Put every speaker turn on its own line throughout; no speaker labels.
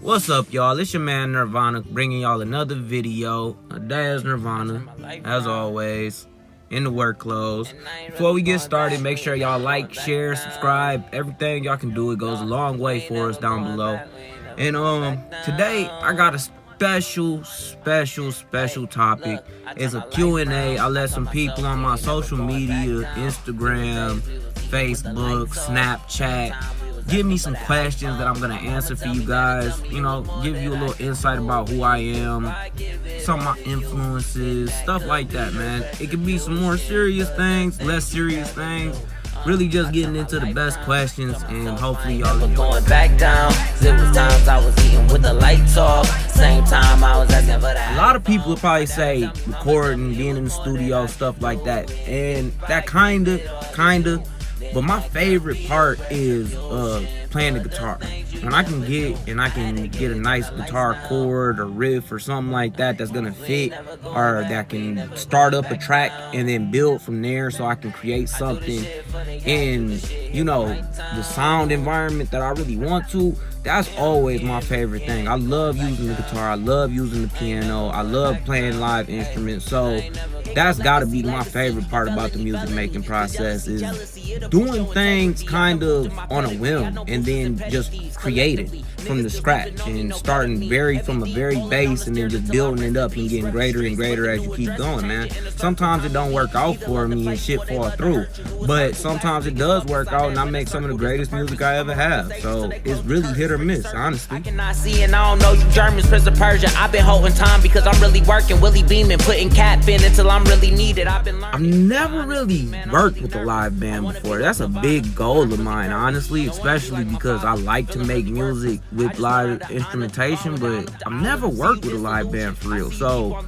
What's up, y'all? It's your man Nirvana bringing y'all another video. There's Nirvana, as always, in the work clothes. Before we get started, make sure y'all like, share, subscribe. Everything y'all can do, it goes a long way for us down below. And today I got a special topic. It's a Q&A. I let some people on my social media, Instagram, Facebook, Snapchat, give me some questions that I'm gonna answer for you guys. You know, give you a little insight about who I am, some of my influences, stuff like that, man. It could be some more serious things, less serious things. Really just getting into the best questions, and hopefully y'all enjoy.
Going back down, there was times I was eating with the lights off. Same time I was asking for that.
A lot of people would probably say recording, being in the studio, stuff like that, and that kinda. But my favorite part is playing the guitar. When I can get a nice guitar chord or riff or something like that that's gonna fit, or that can start up a track and then build from there, so I can create something in, you know, the sound environment that I really want to. That's always my favorite thing. I love using the guitar, I love using the piano, I love playing live instruments. So that's gotta be my favorite part about the music making process, is doing things kind of on a whim and then just creating from the scratch and starting from a very base and then just building it up and getting greater and greater as you keep going, man. Sometimes it don't work out for me and shit fall through, but sometimes it does work out and I make some of the greatest music I ever have. So it's really hit or miss, honestly.
I cannot see and I don't know you Germans, Prince of Persia. I've been holding time because I'm really working, Willie beaming, putting cap in until I'm really needed. I've
never really worked with a live band before. That's a big goal of mine, honestly, especially because I like to make music with live instrumentation, but I've never worked with a live band for real. So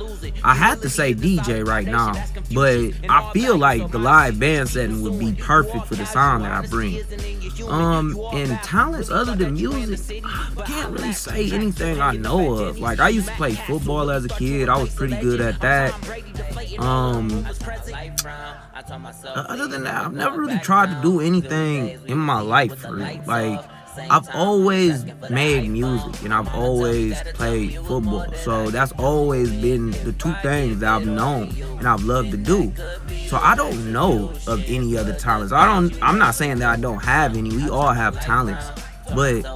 I had to say DJ right now, but I feel like the live band setting would be perfect for the sound that I bring. And talents other than music, I can't really say anything I know of. Like, I used to play football as a kid. I was pretty good at that. Other than that, I've never really tried to do anything in my life for real. Like, I've always made music and I've always played football. So that's always been the two things that I've known and I've loved to do. So I don't know of any other talents. I'm not saying that I don't have any. We all have talents, but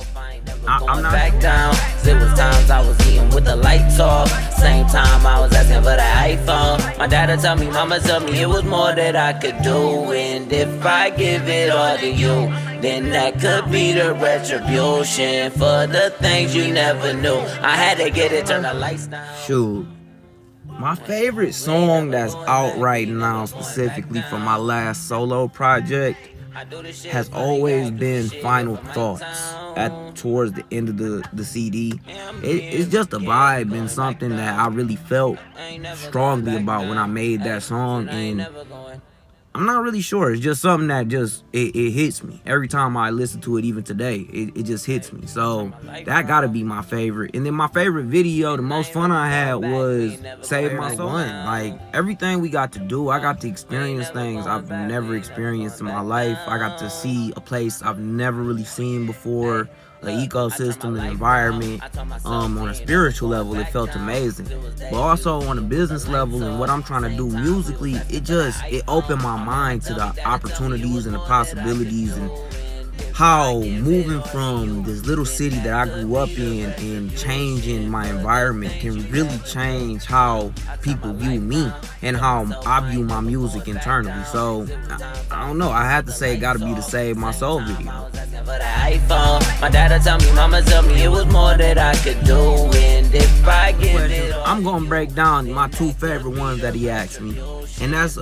I'm not
back down. There was times I was eating with the lights off. Same time I was asking for the iPhone. My dad would tell me, mama told me it was more that I could do, and if I give it all to you, then that could be the retribution for the things you never knew. I had to get it, turn the lights down.
Shoot, my favorite song that's out right now, specifically from my last solo project, has always been Final Thoughts towards the end of the CD. It's just a vibe and something that I really felt strongly about when I made that song, and I'm not really sure. It's just something that it hits me every time I listen to it. Even today, it just hits me. So that gotta be my favorite. And then my favorite video, the most fun I had, was Save My Soul. Like, everything we got to do, I got to experience things I've never experienced in my life. I got to see a place I've never really seen before, the ecosystem and environment. On a spiritual level, it felt amazing, but also on a business level and what I'm trying to do musically, it opened my mind to the opportunities and the possibilities, and how moving from this little city that I grew up in and changing my environment can really change how people view me and how I view my music internally. So I don't know, I had to say it gotta be the Save My Soul video.
My dad tell me, mama tell me it was more that I could do, and if I give it,
I'm gonna break down my two favorite ones that he asked me, and that's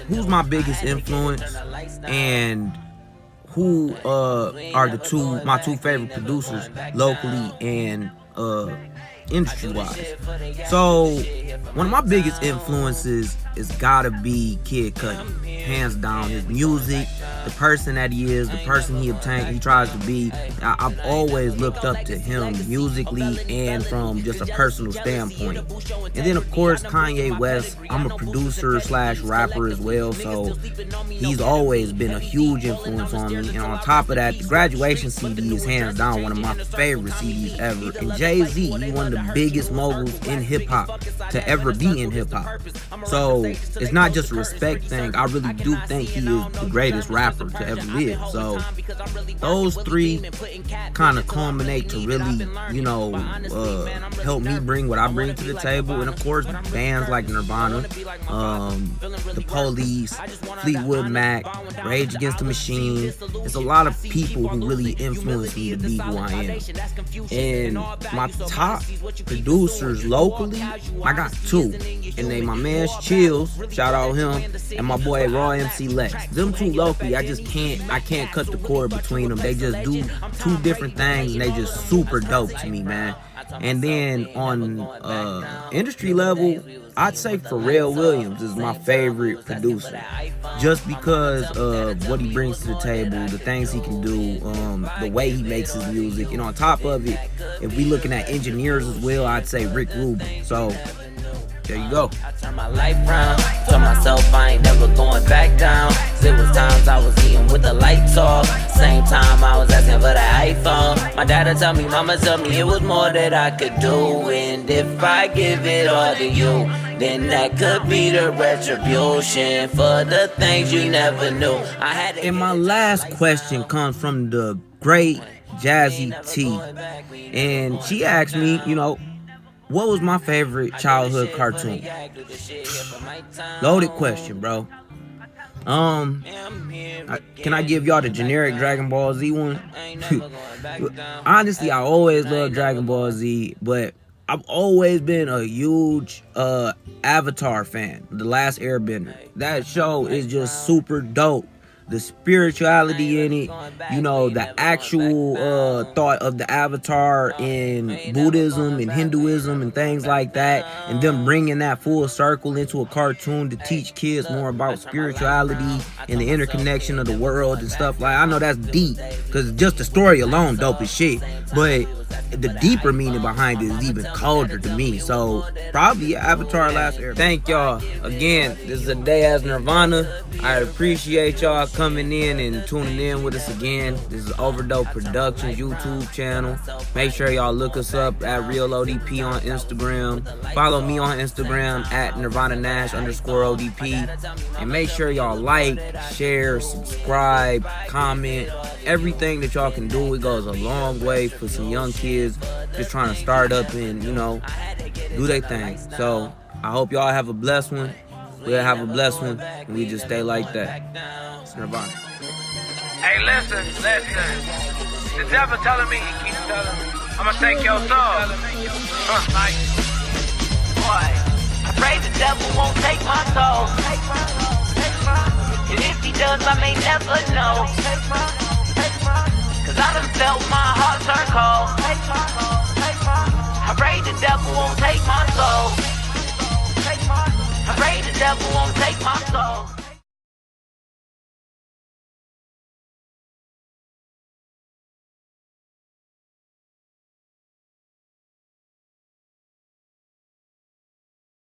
who's my biggest influence and who are my two favorite producers locally and industry-wise. So one of my biggest influences is gotta be Kid Cudi. Hands down, his music, the person that he is, the person he tries to be. I've always looked up to him musically and from just a personal standpoint. And then of course Kanye West. I'm a producer / rapper as well, so he's always been a huge influence on me. And on top of that, the Graduation CD is hands down one of my favorite CDs ever. And Jay-Z, he's one of the biggest moguls in hip-hop to ever be in hip-hop. So it's not just a respect thing. I really do think he is the greatest rapper to ever live. So those three kind of culminate to really, help me bring what I bring to the table. And of course, bands like Nirvana, The Police, Fleetwood Mac, Rage Against the Machine. It's a lot of people who really influenced me to be who I am. And my top producers locally, I got two. And they my man's Chills, shout out him, and my boy Raw MC Lex. Them two locally, I can't cut the cord between them. They just do two different things and they just super dope to me, man. And then on industry level, I'd say Pharrell Williams is my favorite producer, just because of what he brings to the table, the things he can do, the way he makes his music. And on top of it, if we looking at engineers as well, I'd say Rick Rubin. So there you go.
I turned my life round, told myself I ain't never going back down. There was times I was eating with the lights off, same time I was asking for the iPhone. My dad'd tell me, mama tell me it was more that I could do. And if I give it all to you, then that could be the retribution for the things you never knew.
And my last question comes from the great Jazzy T. And she asked me, what was my favorite childhood cartoon? Loaded question, bro. Can I give y'all the generic Dragon Ball Z one? Honestly, I always loved Dragon Ball Z, but I've always been a huge Avatar fan, The Last Airbender. That show is just super dope. The spirituality in it, the actual thought of the Avatar in Buddhism and Hinduism and things like that, and them bringing that full circle into a cartoon to teach kids more about spirituality and the interconnection of the world and stuff like. I know that's deep, because just the story alone dope as shit, but the deeper meaning behind it is even colder to me. So probably Avatar Last Airbender. Thank y'all again. This is a day as Nirvana. I appreciate y'all coming in and tuning in with us again. This is Overdope Productions YouTube channel. Make sure y'all look us up at Real ODP on Instagram. Follow me on Instagram at Nirvana Nash _ODP. And make sure y'all like, share, subscribe, comment. Everything that y'all can do, it goes a long way for some young kids just trying to start up and, do their thing. So I hope y'all have a blessed one. We'll have a blessed one, and we just stay like that. It's Nirvana.
Hey, listen. The devil telling me, he keeps telling me, I'ma take your soul.
Boy, I pray the devil won't take my soul. And if he does, I may never know. Cause I done felt my heart turn cold. I pray the devil won't take my soul. I pray the devil won't take my soul.